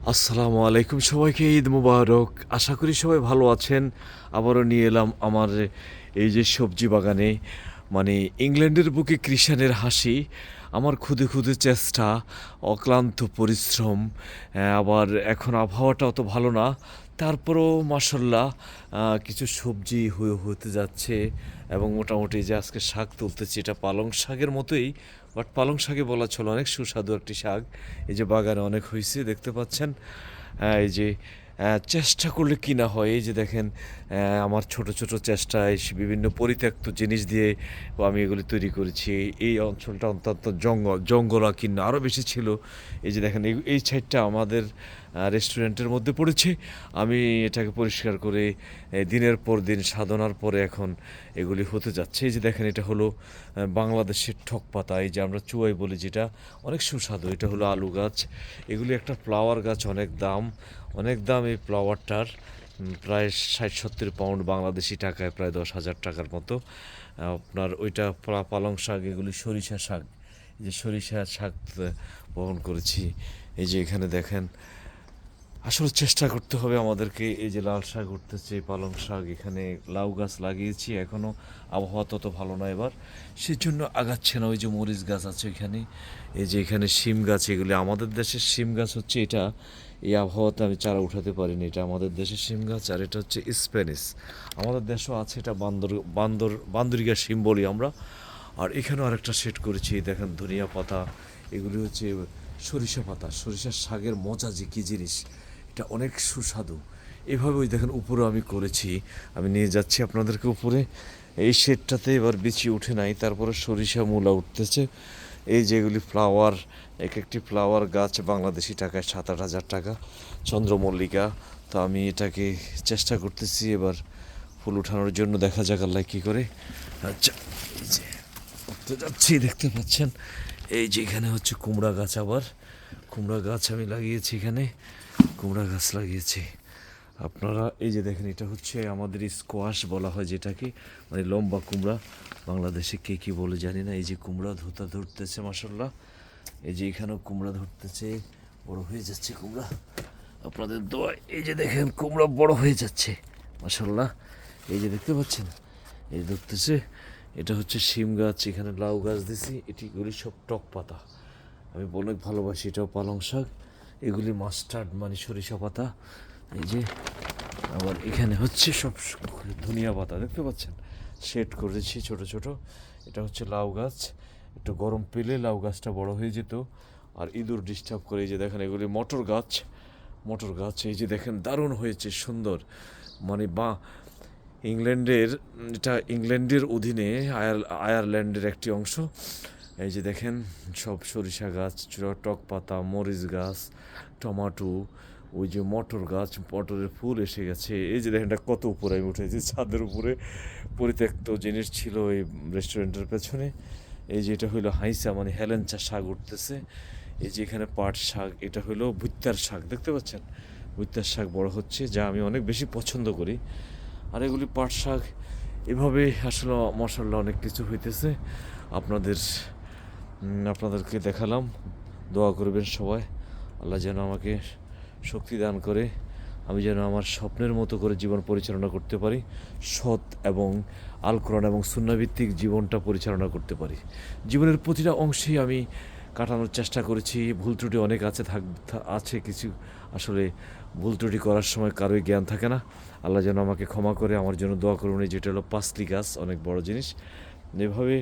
আসসালামু আলাইকুম, সবাইকে ঈদ মুবারক। আশা করি সবাই ভালো আছেন। আবারও নিয়ে এলাম আমার এই যে সবজি বাগানে, মানে ইংল্যান্ডের বুকে কৃষাণের হাসি, আমার খুদে খুদে চেষ্টা, অক্লান্ত পরিশ্রম। আবার এখন আবহাওয়াটা অত ভালো না, তারপরেও মাশাল্লাহ কিছু সবজি হতে যাচ্ছে। এবং মোটামুটি যে আজকে শাক তুলতেছি, এটা পালং শাকের মতোই, বাট পালং শাকে বলা চলে, অনেক সুস্বাদু একটি শাক। এই যে বাগানে অনেক হয়েছে দেখতে পাচ্ছেন। এই যে চেষ্টা করলে কি না হয়, এই যে দেখেন আমার ছোট ছোট চেষ্টায় বিভিন্ন পরিত্যক্ত জিনিস দিয়ে আমি এগুলি তৈরি করেছি। এই অঞ্চলটা অত্যন্ত জঙ্গলা কিনা আরও বেশি ছিল। এই যে দেখেন এই সাইডটা আমাদের রেস্টুরেন্টের মধ্যে পড়েছে। আমি এটাকে পরিষ্কার করে দিনের পর দিন সাধনার পরে এখন এগুলি হতে যাচ্ছে। এই যে দেখেন, এটা হলো বাংলাদেশের ঠক পাতা, এই যে আমরা চুয়াই বলি, যেটা অনেক সুস্বাদু। এটা হলো আলু গাছ। এগুলি একটা ফ্লাওয়ার গাছ, অনেক দাম এই ফ্লাওয়ারটার। প্রায় 60-70 পাউন্ড বাংলাদেশি টাকায়, প্রায় 10,000 টাকার মতো। আপনার ওইটা পালং শাক, এগুলি সরিষা শাক। এই যে সরিষা শাক বহন করেছি। এই যে এখানে দেখেন, আসলে চেষ্টা করতে হবে আমাদেরকে। এই যে লাল শাক উঠতেছে, পালং শাক, এখানে লাউ গাছ লাগিয়েছি, এখনও আবহাওয়া তত ভালো না এবার, সেজন্য আগাচ্ছে না। ওই যে মরিচ গাছ আছে এখানে, এই যে এখানে শিম গাছ। এগুলি আমাদের দেশের শিম গাছ হচ্ছে এটা। এই আবহাওয়াতে আমি চারা উঠাতে পারিনি। এটা আমাদের দেশের শিম গাছ, আর এটা হচ্ছে স্প্যানিশ। আমাদের দেশেও আছে এটা, বান্দরিকা শিম বলি আমরা। আর এখানেও আরেকটা সেট করেছি, দেখেন ধনিয়া পাতা। এগুলি হচ্ছে সরিষা পাতা। সরিষার শাকের মজা যে কী জিনিস, এটা অনেক সুস্বাদু। এভাবে ওই দেখেন উপরে আমি করেছি। আমি নিয়ে যাচ্ছি আপনাদেরকে উপরে। এই শেডটাতে এবার বিচি উঠে নাই, তারপরে সরিষা মূলা উঠতেছে। এই যেগুলি ফ্লাওয়ার, এক একটি ফ্লাওয়ার গাছ বাংলাদেশি টাকায় 7-8 হাজার টাকা, চন্দ্রমল্লিকা। তো আমি এটাকে চেষ্টা করতেছি এবার ফুল উঠানোর জন্য, দেখা যাক আল্লাহ কী করে। আচ্ছা, এই যে উঠতে যাচ্ছি, দেখতে পাচ্ছেন। এই যে এখানে হচ্ছে কুমড়া গাছ, আবার কুমড়া গাছ আমি লাগিয়েছি এখানে, কুমড়া গাছ লাগিয়েছি। আপনারা এই যে দেখেন, এটা হচ্ছে আমাদের স্কোয়াশ বলা হয় যেটাকে, মানে লম্বা কুমড়া। বাংলাদেশে কে কী বলে জানি না। এই যে কুমড়া ধরতেছে মাশাল্লাহ। এই যে এখানেও কুমড়া ধরতেছে, বড় হয়ে যাচ্ছে কুমড়া আপনাদের দোয়ায়। এই যে দেখেন কুমড়া বড় হয়ে যাচ্ছে মাশাল্লাহ। এই যে দেখতে পাচ্ছেন, এই ধরতেছে। এটা হচ্ছে শিম গাছ, এখানে লাউ গাছ দিছি। এটিগুলি সব টক পাতা, আমি অনেক ভালোবাসি। এটাও পালং শাক। এগুলি মাস্টার্ড, মানে সরিষা পাতা। এই যে আবার এখানে হচ্ছে সব ধনিয়া পাতা, দেখতে পাচ্ছেন, শেড করেছি ছোট ছোট। এটা হচ্ছে লাউ গাছ। একটু গরম পেলে লাউ গাছটা বড় হয়ে যেত, আর ইঁদুর ডিস্টার্ব করে। এই যে দেখেন, এগুলি মটর গাছ। মটর গাছ, এই যে দেখেন দারুণ হয়েছে, সুন্দর। মানে ইংল্যান্ডের, এটা ইংল্যান্ডের অধীনে আয়ারল্যান্ডের একটি অংশ। এই যে দেখেন সব সরিষা গাছ, টক পাতা, মরিচ গাছ, টমাটো, ওই যে মটর গাছ, মটরের ফুল এসে গেছে। এই যে দেখেন, এটা কত উপরে আমি উঠেছি, ছাদের উপরে। পরিত্যক্ত জিনিস ছিল এই রেস্টুরেন্টের পেছনে। এই যে এটা হইলো হাইসা, মানে হেলেঞ্চা শাক উঠতেছে। এই যে এখানে পাট শাক, এটা হইলো ভুট্টার শাক, দেখতে পাচ্ছেন। ভুট্টার শাক বড় হচ্ছে, যা আমি অনেক বেশি পছন্দ করি। আর এগুলি পাট শাক। এভাবে আসলে মশাল্লা অনেক কিছু হইতেছে। আপনাদের আপনাদেরকে দেখালাম। দোয়া করবেন সবাই, আল্লাহ যেন আমাকে শক্তি দান করে, আমি যেন আমার স্বপ্নের মতো করে জীবন পরিচালনা করতে পারি, সৎ এবং আল কোরআন এবং সুন্নাহভিত্তিক জীবনটা পরিচালনা করতে পারি। জীবনের প্রতিটা অংশেই আমি কাটানোর চেষ্টা করেছি। ভুল ত্রুটি অনেক আছে কিছু। আসলে ভুল ত্রুটি করার সময় কারোই জ্ঞান থাকে না। আল্লাহ যেন আমাকে ক্ষমা করে, আমার জন্য দোয়া করুন। এই যেটা হলো পাসলি গাছ, অনেক বড় জিনিস। এভাবে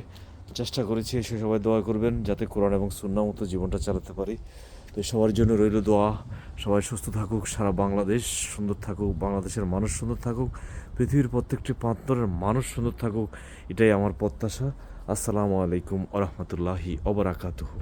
চেষ্টা করেছি, সে সবাই দোয়া করবেন যাতে কোরআন এবং সুন্নাহ মতো জীবনটা চালাতে পারি। তো সবার জন্য রইল দোয়া। সবাই সুস্থ থাকুক, সারা বাংলাদেশ সুন্দর থাকুক, বাংলাদেশের মানুষ সুন্দর থাকুক, পৃথিবীর প্রত্যেকটি প্রান্তরের মানুষ সুন্দর থাকুক, এটাই আমার প্রত্যাশা। আসসালামু আলাইকুম ওয়া রাহমাতুল্লাহি ওয়া বারাকাতুহু।